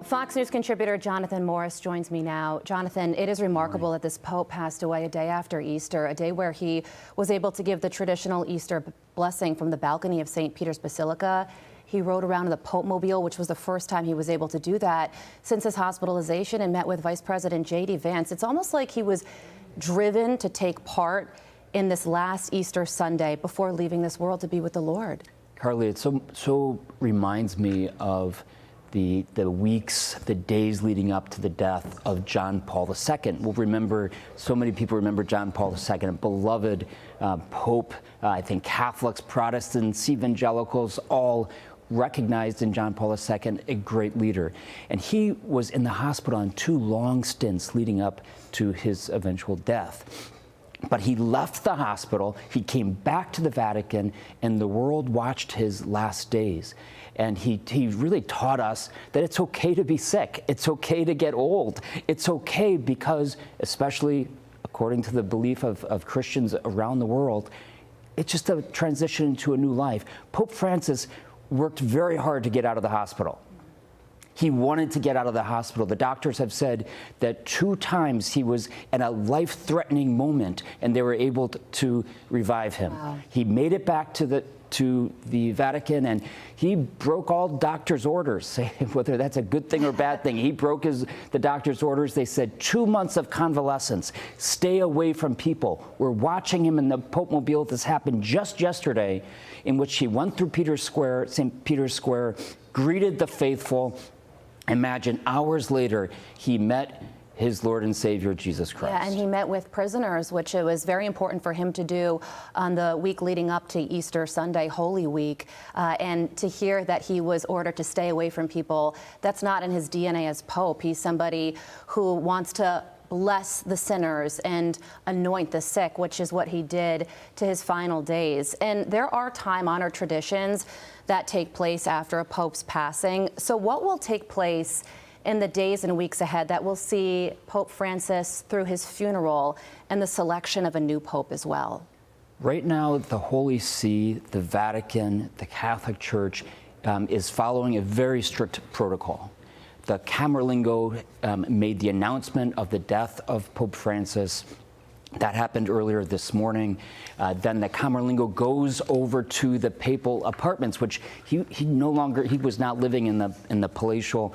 Fox News contributor Jonathan Morris joins me now. Jonathan, it is remarkable that this Pope passed away a day after Easter, a day where he was able to give the traditional Easter blessing from the balcony of St. Peter's Basilica. He rode around in the Pope-mobile, which was the first time he was able to do that since his hospitalization, and met with Vice President JD Vance. It's almost like he was driven to take part in this last Easter Sunday before leaving this world to be with the Lord. Carly, it so reminds me of the weeks, the days leading up to the death of John Paul II. We'll remember, so many people remember John Paul II, a beloved Pope. I think Catholics, Protestants, evangelicals, all recognized in John Paul II a great leader. And he was in the hospital on 2 long stints leading up to his eventual death. But he left the hospital, he came back to the Vatican, and the world watched his last days. And he really taught us that it's okay to be sick. It's okay to get old. It's okay because, especially according to the belief of Christians around the world, it's just a transition into a new life. Pope Francis worked very hard to get out of the hospital. He wanted to get out of the hospital. The doctors have said that 2 times he was in a life-threatening moment and they were able to revive him. Wow. He made it back to the Vatican, and he broke all doctors' orders, whether that's a good thing or bad thing. He broke the doctor's orders. They said 2 months of convalescence, stay away from people. We're watching him in the Pope-mobile. This happened just yesterday, in which he went through St. Peter's Square, greeted the faithful. Imagine hours later, he met his Lord and Savior, Jesus Christ. Yeah, and he met with prisoners, which it was very important for him to do on the week leading up to Easter Sunday, Holy Week. And to hear that he was ordered to stay away from people, that's not in his DNA as Pope. He's somebody who wants to bless the sinners and anoint the sick, which is what he did to his final days. And there are time-honored traditions that take place after a pope's passing. So what will take place in the days and weeks ahead that will see Pope Francis through his funeral and the selection of a new pope as well? Right now, the Holy See, the Vatican, the Catholic Church is following a very strict protocol. The Camerlengo made the announcement of the death of Pope Francis. That happened earlier this morning. Then the Camerlengo goes over to the papal apartments, which he was not living in the palatial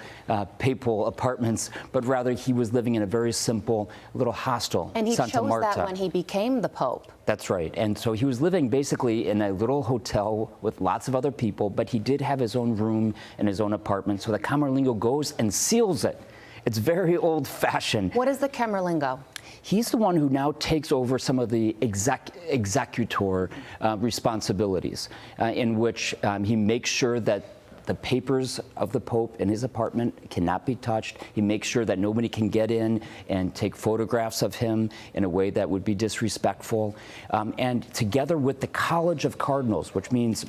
papal apartments, but rather he was living in a very simple little hostel, and he Santa chose Marta. that when he became the Pope. That's right. And so he was living basically in a little hotel with lots of other people, but he did have his own room and his own apartment. So the Camerlengo goes and seals it. It's very old-fashioned. What is the Camerlengo? He's the one who now takes over some of the executor responsibilities, in which he makes sure that the papers of the Pope in his apartment cannot be touched. He makes sure that nobody can get in and take photographs of him in a way that would be disrespectful. And together with the College of Cardinals, which means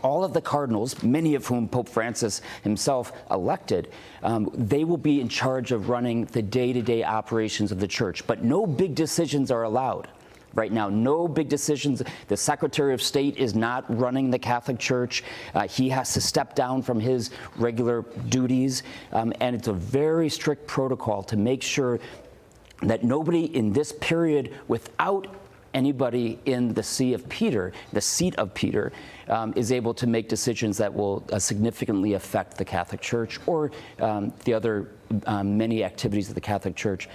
all of the cardinals, many of whom Pope Francis himself elected, they will be in charge of running the day-to-day operations of the church. But no big decisions are allowed. Right now, no big decisions. The Secretary of State is not running the Catholic Church. He has to step down from his regular duties. And it's a very strict protocol to make sure that nobody in this period, without anybody in the seat of Peter, is able to make decisions that will significantly affect the Catholic Church or the other many activities that the Catholic Church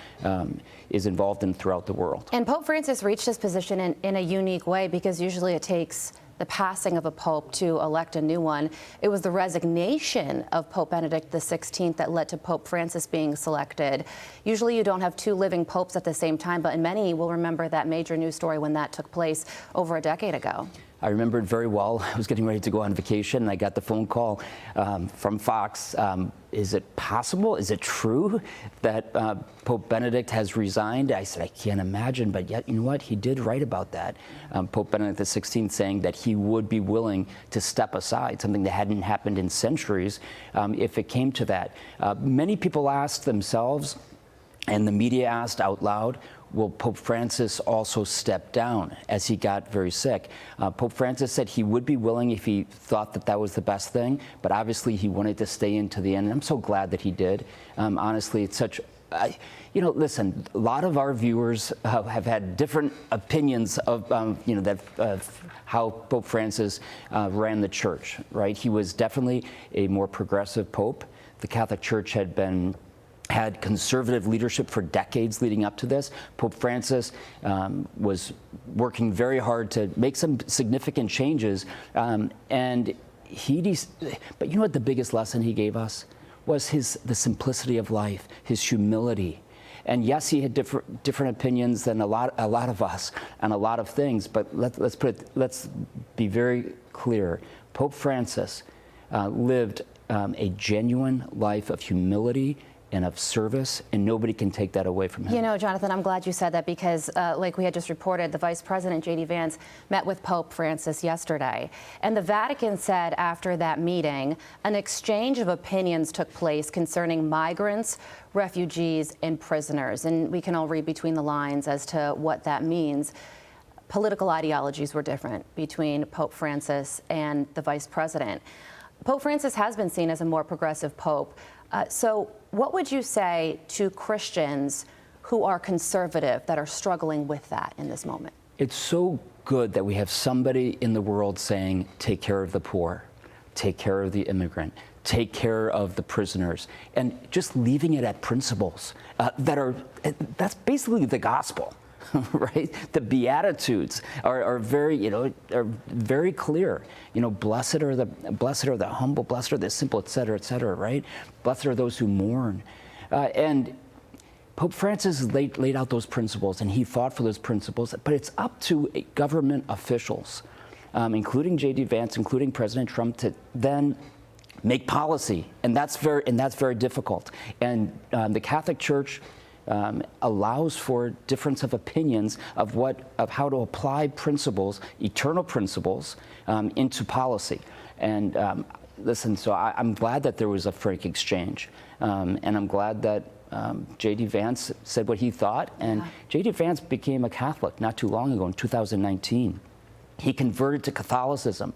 is involved in throughout the world. And Pope Francis reached his position in a unique way, because usually it takes the passing of a pope to elect a new one. It was the resignation of Pope Benedict XVI that led to Pope Francis being selected. Usually you don't have 2 living popes at the same time, but many will remember that major news story when that took place over a decade ago. I remember it very well. I was getting ready to go on vacation, and I got the phone call from Fox. Is it possible? Is it true that Pope Benedict has resigned? I said, I can't imagine, but yet, you know what? He did write about that. Pope Benedict XVI saying that he would be willing to step aside, something that hadn't happened in centuries, if it came to that. Many people asked themselves, and the media asked out loud, Will Pope Francis also step down as he got very sick? Pope Francis said he would be willing if he thought that that was the best thing, but obviously he wanted to stay in to the end. And I'm so glad that he did. Honestly, it's such, listen, a lot of our viewers have had different opinions of, how Pope Francis ran the church, right? He was definitely a more progressive pope. The Catholic Church had conservative leadership for decades leading up to this. Pope Francis was working very hard to make some significant changes, but you know what the biggest lesson he gave us was the simplicity of life, his humility. And yes, he had different opinions than a lot of us on a lot of things, but let's be very clear. Pope Francis lived a genuine life of humility and of service, and nobody can take that away from him. You know, Jonathan, I'm glad you said that because, like we had just reported, the Vice President, JD Vance, met with Pope Francis yesterday. And the Vatican said after that meeting, an exchange of opinions took place concerning migrants, refugees, and prisoners. And we can all read between the lines as to what that means. Political ideologies were different between Pope Francis and the Vice President. Pope Francis has been seen as a more progressive pope. So what would you say to Christians who are conservative that are struggling with that in this moment? It's so good that we have somebody in the world saying, take care of the poor, take care of the immigrant, take care of the prisoners, and just leaving it at principles that's basically the gospel. Right? The Beatitudes are very, are very clear. Blessed are the humble, blessed are the simple, et cetera, right? Blessed are those who mourn. And Pope Francis laid out those principles, and he fought for those principles. But it's up to government officials, including JD Vance, including President Trump, to then make policy, and that's very difficult. And the Catholic Church allows for difference of opinions of how to apply principles, eternal principles, into policy. And listen, so I'm glad that there was a frank exchange, and I'm glad that JD Vance said what he thought. And JD Vance became a Catholic not too long ago, in 2019. He converted to Catholicism,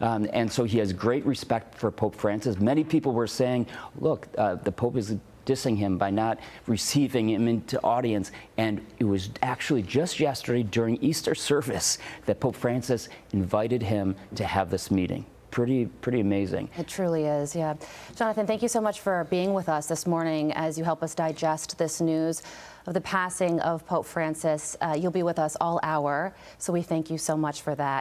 and so he has great respect for Pope Francis. Many people were saying, look, the Pope is dissing him by not receiving him into audience. And it was actually just yesterday during Easter service that Pope Francis invited him to have this meeting. Pretty amazing. It truly is, yeah. Jonathan, thank you so much for being with us this morning as you help us digest this news of the passing of Pope Francis. You'll be with us all hour, so we thank you so much for that.